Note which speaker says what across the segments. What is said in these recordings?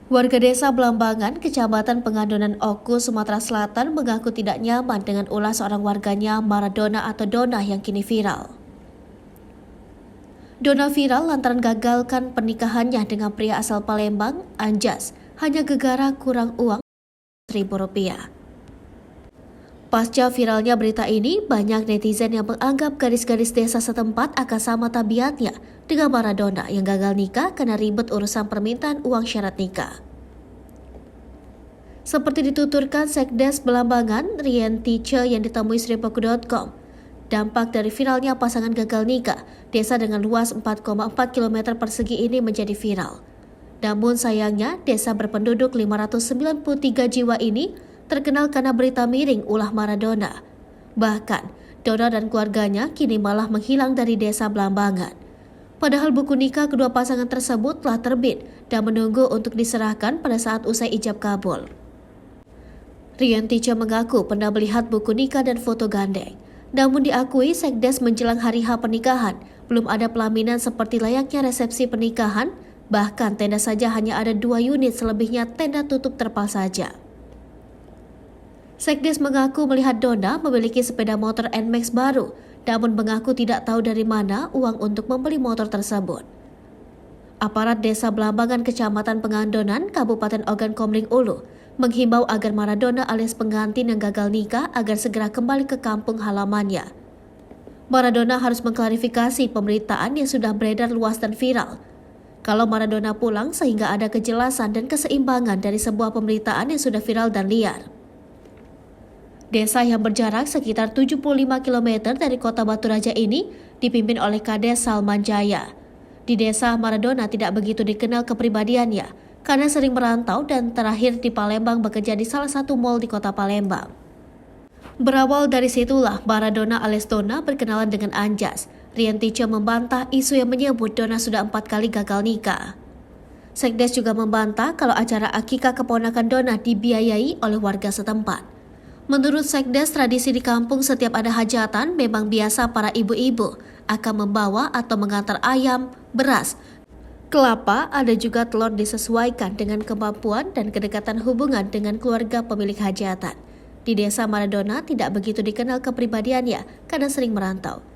Speaker 1: Warga desa Belambangan, Kecamatan Pengandonan Oku, Sumatera Selatan mengaku tidak nyaman dengan ulah seorang warganya Maradona atau Dona yang kini viral. Dona viral lantaran gagalkan pernikahannya dengan pria asal Palembang, Anjas, hanya gegara kurang uang Rp1.000. Pasca viralnya berita ini, banyak netizen yang menganggap gadis-gadis desa setempat akan sama tabiatnya dengan Maradona yang gagal nikah karena ribet urusan permintaan uang syarat nikah. Seperti dituturkan Sekdes Belambangan, Rian Tice yang ditemui sripaku.com, dampak dari viralnya pasangan gagal nikah, desa dengan luas 4,4 km persegi ini menjadi viral. Namun sayangnya, desa berpenduduk 593 jiwa ini terkenal karena berita miring ulah Maradona. Bahkan, Dona dan keluarganya kini malah menghilang dari desa Belambangan. Padahal buku nikah kedua pasangan tersebut telah terbit dan menunggu untuk diserahkan pada saat usai ijab kabul. Rian Tice mengaku pernah melihat buku nikah dan foto gandeng. Namun diakui Sekdes menjelang hari H pernikahan, belum ada pelaminan seperti layaknya resepsi pernikahan, bahkan tenda saja hanya ada 2 unit, selebihnya tenda tutup terpal saja. Sekdes mengaku melihat Dona memiliki sepeda motor NMAX baru, namun mengaku tidak tahu dari mana uang untuk membeli motor tersebut. Aparat Desa Belambangan Kecamatan Pengandonan, Kabupaten Ogan Komering Ulu, menghimbau agar Maradona alias pengantin yang gagal nikah agar segera kembali ke kampung halamannya. Maradona harus mengklarifikasi pemberitaan yang sudah beredar luas dan viral. Kalau Maradona pulang sehingga ada kejelasan dan keseimbangan dari sebuah pemberitaan yang sudah viral dan liar. Desa yang berjarak sekitar 75 km dari kota Batu Raja ini dipimpin oleh Kades Salman Jaya. Di desa, Maradona tidak begitu dikenal kepribadiannya karena sering merantau dan terakhir di Palembang bekerja di salah satu mal di kota Palembang. Berawal dari situlah Maradona alias Dona berkenalan dengan Anjas. Rian Tice membantah isu yang menyebut Dona sudah 4 kali gagal nikah. Sekdes juga membantah kalau acara akikah keponakan Dona dibiayai oleh warga setempat. Menurut Sekdes, tradisi di kampung setiap ada hajatan memang biasa para ibu-ibu akan membawa atau mengantar ayam, beras, kelapa, ada juga telur disesuaikan dengan kemampuan dan kedekatan hubungan dengan keluarga pemilik hajatan. Di desa Maradona tidak begitu dikenal kepribadiannya karena sering merantau.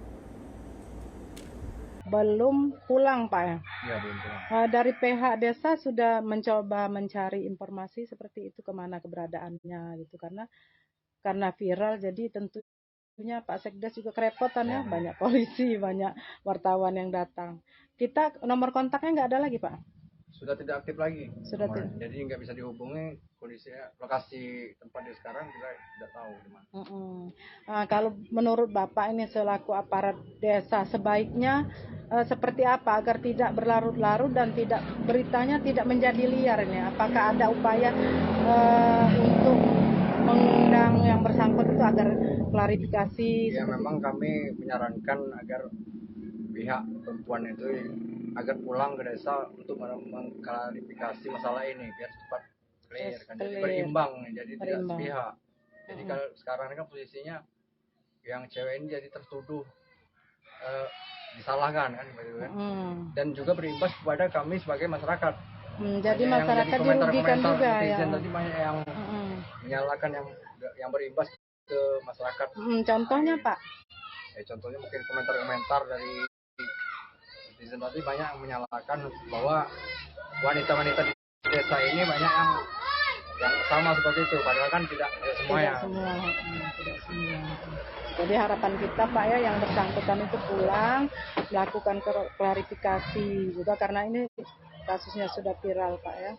Speaker 2: Belum pulang, Pak ya?
Speaker 3: Ya, belum pulang.
Speaker 2: Dari pihak desa sudah mencoba mencari informasi seperti itu kemana keberadaannya gitu karena viral, jadi tentunya Pak Sekdes juga kerepotan ya, banyak polisi, banyak wartawan yang datang. Kita nomor kontaknya nggak ada lagi, Pak?
Speaker 3: Sudah tidak aktif lagi.
Speaker 2: Jadi
Speaker 3: nggak bisa dihubungi, kondisinya lokasi tempat dia sekarang kita tidak tahu di mana.
Speaker 2: Kalau menurut Bapak ini selaku aparat desa sebaiknya seperti apa agar tidak berlarut-larut dan beritanya tidak menjadi liar ini? Apakah ada upaya untuk mengundang yang bersangkutan itu agar klarifikasi?
Speaker 3: Ya, memang kami menyarankan agar pihak perempuan itu agar pulang ke desa untuk mengklarifikasi masalah ini biar cepat clear kan, jadi berimbang, jadi tidak sepihak. Jadi kalau sekarang ini kan posisinya yang cewek ini jadi tertuduh disalahkan kan, dan juga berimbas kepada kami sebagai masyarakat.
Speaker 2: Jadi masyarakat dirugikan juga ya.
Speaker 3: Tadi banyak yang menyalahkan yang berimbas ke masyarakat.
Speaker 2: Contohnya Pak?
Speaker 3: Contohnya mungkin komentar-komentar dari netizen tadi banyak yang menyalahkan bahwa wanita-wanita di desa ini banyak yang sama seperti itu, padahal kan tidak semua.
Speaker 2: Tidak semua. Jadi harapan kita Pak ya, yang bersangkutan itu pulang, melakukan klarifikasi juga karena ini kasusnya sudah viral Pak ya.